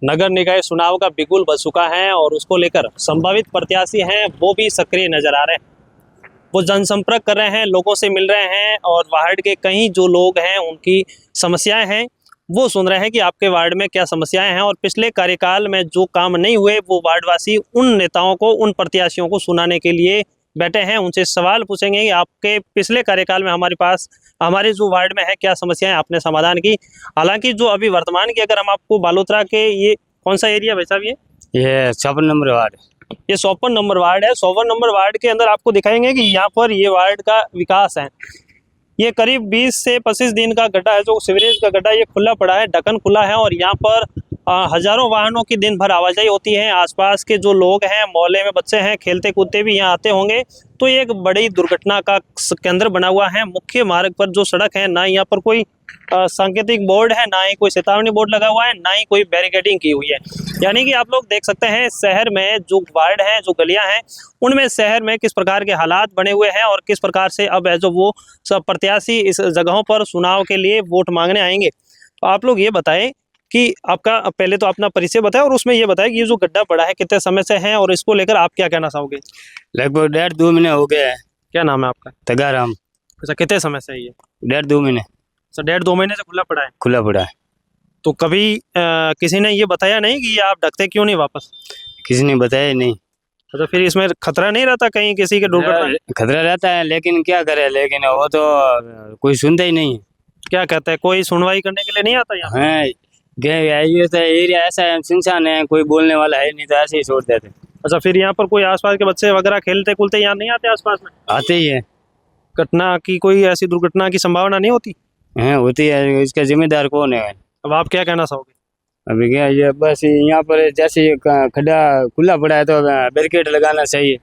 नगर निकाय चुनाव का बिगुल बज चुका है और उसको लेकर संभावित प्रत्याशी हैं वो भी सक्रिय नजर आ रहे हैं। वो जनसंपर्क कर रहे हैं, लोगों से मिल रहे हैं और वार्ड के कई जो लोग हैं उनकी समस्याएं हैं वो सुन रहे हैं कि आपके वार्ड में क्या समस्याएं हैं और पिछले कार्यकाल में जो काम नहीं हुए वो वार्डवासी उन नेताओं को, उन प्रत्याशियों को सुनाने के लिए बैठे हैं। उनसे सवाल पूछेंगे कि आपके पिछले कार्यकाल में हमारे पास, हमारे जो वार्ड में है, क्या समस्याएं आपने समाधान की। हालांकि जो अभी वर्तमान की अगर हम आपको बालोतरा के, ये कौन सा एरिया भाई साहब, ये 56 नंबर वार्ड, ये 54 नंबर वार्ड है। 54 नंबर वार्ड के अंदर आपको दिखाएंगे कि यहाँ पर ये वार्ड का विकास है। ये करीब 20 से 25 दिन का गड्ढा है, जो सीवरेज का गड्ढा, ये खुला पड़ा है, ढक्कन खुला है और यहाँ पर हजारों वाहनों की दिन भर आवाजाही होती है। आसपास के जो लोग हैं, मोहल्ले में बच्चे हैं, खेलते कूदते भी यहाँ आते होंगे। तो ये एक बड़ी दुर्घटना का केंद्र बना हुआ है। मुख्य मार्ग पर जो सड़क है, ना यहाँ पर कोई सांकेतिक बोर्ड है, ना ही कोई चेतावनी बोर्ड लगा हुआ है, ना ही कोई बैरिकेडिंग की हुई है। यानी कि आप लोग देख सकते हैं शहर में जो वार्ड हैं, जो गलियां हैं, उनमें शहर में किस प्रकार के हालात बने हुए हैं और किस प्रकार से अब है जो वो सब प्रत्याशी इस जगहों पर चुनाव के लिए वोट मांगने आएंगे। तो आप लोग ये बताएं कि आपका पहले तो अपना परिचय बताएं और उसमें ये बताएं कि ये जो गड्ढा पड़ा है कितने समय से है और इसको लेकर आप क्या कहना चाहोगे। लगभग 1.5-2 महीने हो गए हैं। क्या नाम है आपका। तगाराम। अच्छा, कितने समय से है ये। 1.5-2 महीने। अच्छा, 1.5-2 महीने से खुला पड़ा है। खुला पड़ा है। तो कभी किसी ने ये बताया नहीं कि ये आप ढकते क्यों नहीं वापस। किसी ने बताया नहीं। अच्छा, फिर इसमें खतरा नहीं रहता कहीं किसी के दुर्घटना। खतरा रहता है, लेकिन क्या करे, लेकिन वो तो कोई सुनता ही नहीं है। क्या कहते हैं, कोई सुनवाई करने के लिए नहीं आता यहाँ। हाँ, ये तो एरिया ऐसा है, सुनसान है, कोई बोलने वाला है नहीं, तो ऐसे ही छोड़ देते। अच्छा, फिर यहाँ पर कोई आसपास के बच्चे वगैरह खेलते कूदते यहाँ नहीं आते आसपास में। आते ही है। घटना की कोई ऐसी दुर्घटना की संभावना नहीं होती। हाँ, होती है। इसका जिम्मेदार कौन है। अब आप क्या कहना चाहोगे। अभी क्या, ये बस यहाँ पर जैसे ये खड्डा खुला पड़ा है तो बैरिकेड लगाना चाहिए।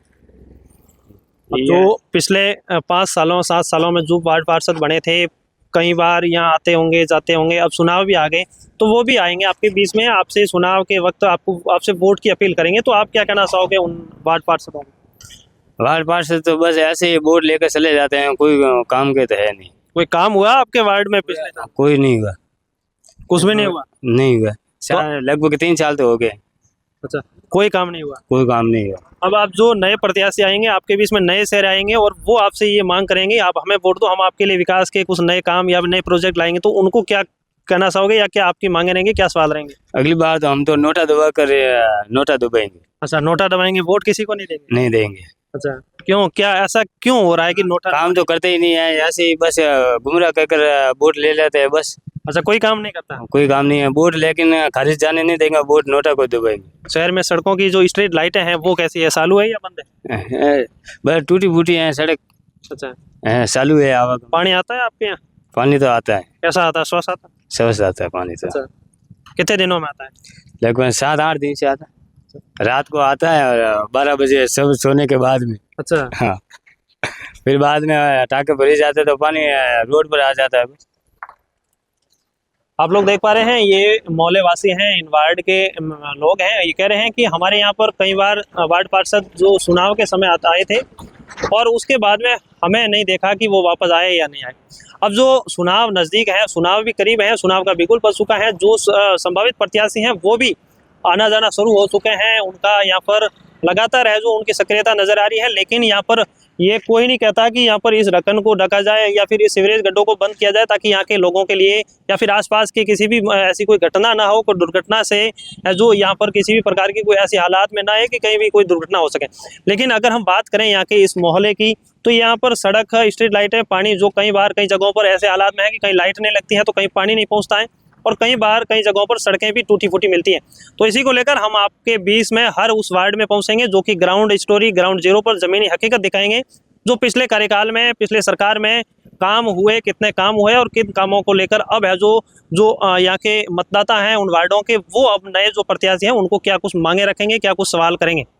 जो पिछले 5 सालों 7 सालों में जो वार्ड पार्षद बने थे, कई बार यहाँ आते होंगे, जाते होंगे, अब चुनाव भी आ गए तो वो भी आएंगे आपके बीच में, आपसे चुनाव के वक्त आपसे वोट की अपील करेंगे। तो आप क्या कहना चाहोगे उन वार्ड पार्षदों को। वार्ड पार्षद तो बस ऐसे ही वोट लेकर चले जाते हैं, कोई काम के तो है नहीं। कोई काम हुआ आपके वार्ड में पिछले साल। कोई नहीं हुआ। कुछ भी नहीं हुआ। नहीं हुआ। लगभग 3 साल तो हो गए। अच्छा, कोई काम नहीं हुआ। कोई काम नहीं हुआ। अब आप जो नए प्रत्याशी आएंगे आपके बीच में, नए शहर आएंगे और वो आपसे ये मांग करेंगे आप हमें वोट दो, हम आपके लिए विकास के कुछ नए काम या नए प्रोजेक्ट लाएंगे, तो उनको क्या कहना चाहोगे या क्या आपकी मांगे रहेंगे, क्या सवाल रहेंगे। अगली बार तो हम तो नोटा दबा कर नोटा दबाएंगे। अच्छा, नोटा दबाएंगे, वोट किसी को नहीं देंगे। नहीं देंगे। अच्छा, क्यों, क्या ऐसा क्यों हो रहा है कि नोटा काम तो करते ही नहीं है, ऐसे ही बस गुमराह कर वोट ले लेते हैं बस। अच्छा, कोई काम नहीं करता। कोई काम नहीं है। वोट लेकिन खारिज जाने नहीं देंगे, वोट नोटा को दबाएंगे। शहर में सड़कों की जो स्ट्रीट लाइटें हैं वो कैसी है, चालू है या बंद है। बस टूटी फूटी है सड़क। अच्छा, चालू है। आवागमन पानी आता है आपके यहाँ। पानी तो आता है। कैसा आता है, स्वच्छ आता है। स्वच्छ आता है पानी तो। अच्छा, कितने दिनों में आता है। लगभग 7-8 दिन से आता है। रात को आता है और 12 बजे सब सोने के बाद में। अच्छा, हाँ, फिर बाद में टाके भरे जाते तो पानी रोड पर आ जाता है। आप लोग देख पा रहे हैं ये मोहल्ले वासी हैं, इन वार्ड के लोग हैं। ये कह रहे हैं कि हमारे यहाँ पर कई बार वार्ड पार्षद जो चुनाव के समय आए थे और उसके बाद में हमें नहीं देखा कि वो वापस आए या नहीं आए। अब जो चुनाव नज़दीक है, चुनाव भी करीब है, चुनाव का बिगुल पड़ चुका है, जो संभावित प्रत्याशी हैं वो भी आना जाना शुरू हो चुके हैं। उनका यहाँ पर लगातार है जो उनकी सक्रियता नजर आ रही है, लेकिन यहाँ पर ये कोई नहीं कहता कि यहाँ पर इस ढक्कन को ढका जाए या फिर इस सीवरेज गड्ढों को बंद किया जाए, ताकि यहाँ के लोगों के लिए या फिर आसपास की किसी भी ऐसी कोई घटना ना हो, कोई दुर्घटना से जो यहाँ पर किसी भी प्रकार की कोई ऐसी हालात में ना है कि कहीं भी कोई दुर्घटना हो सके। लेकिन अगर हम बात करें यहाँ के इस मोहल्ले की, तो यहाँ पर सड़क, स्ट्रीट लाइटें, पानी, जो कई बार कई जगहों पर ऐसे हालात में है कि कहीं लाइट नहीं लगती है तो कहीं पानी नहीं पहुँचता है और कई बार कई जगहों पर सड़कें भी टूटी फूटी मिलती हैं। तो इसी को लेकर हम आपके बीच में हर उस वार्ड में पहुंचेंगे जो कि ग्राउंड स्टोरी, ग्राउंड जीरो पर जमीनी हकीकत दिखाएंगे, जो पिछले कार्यकाल में, पिछले सरकार में काम हुए, कितने काम हुए और किन कामों को लेकर अब है जो यहाँ के मतदाता हैं उन वार्डों के, वो अब नए जो प्रत्याशी हैं उनको क्या कुछ मांगे रखेंगे, क्या कुछ सवाल करेंगे।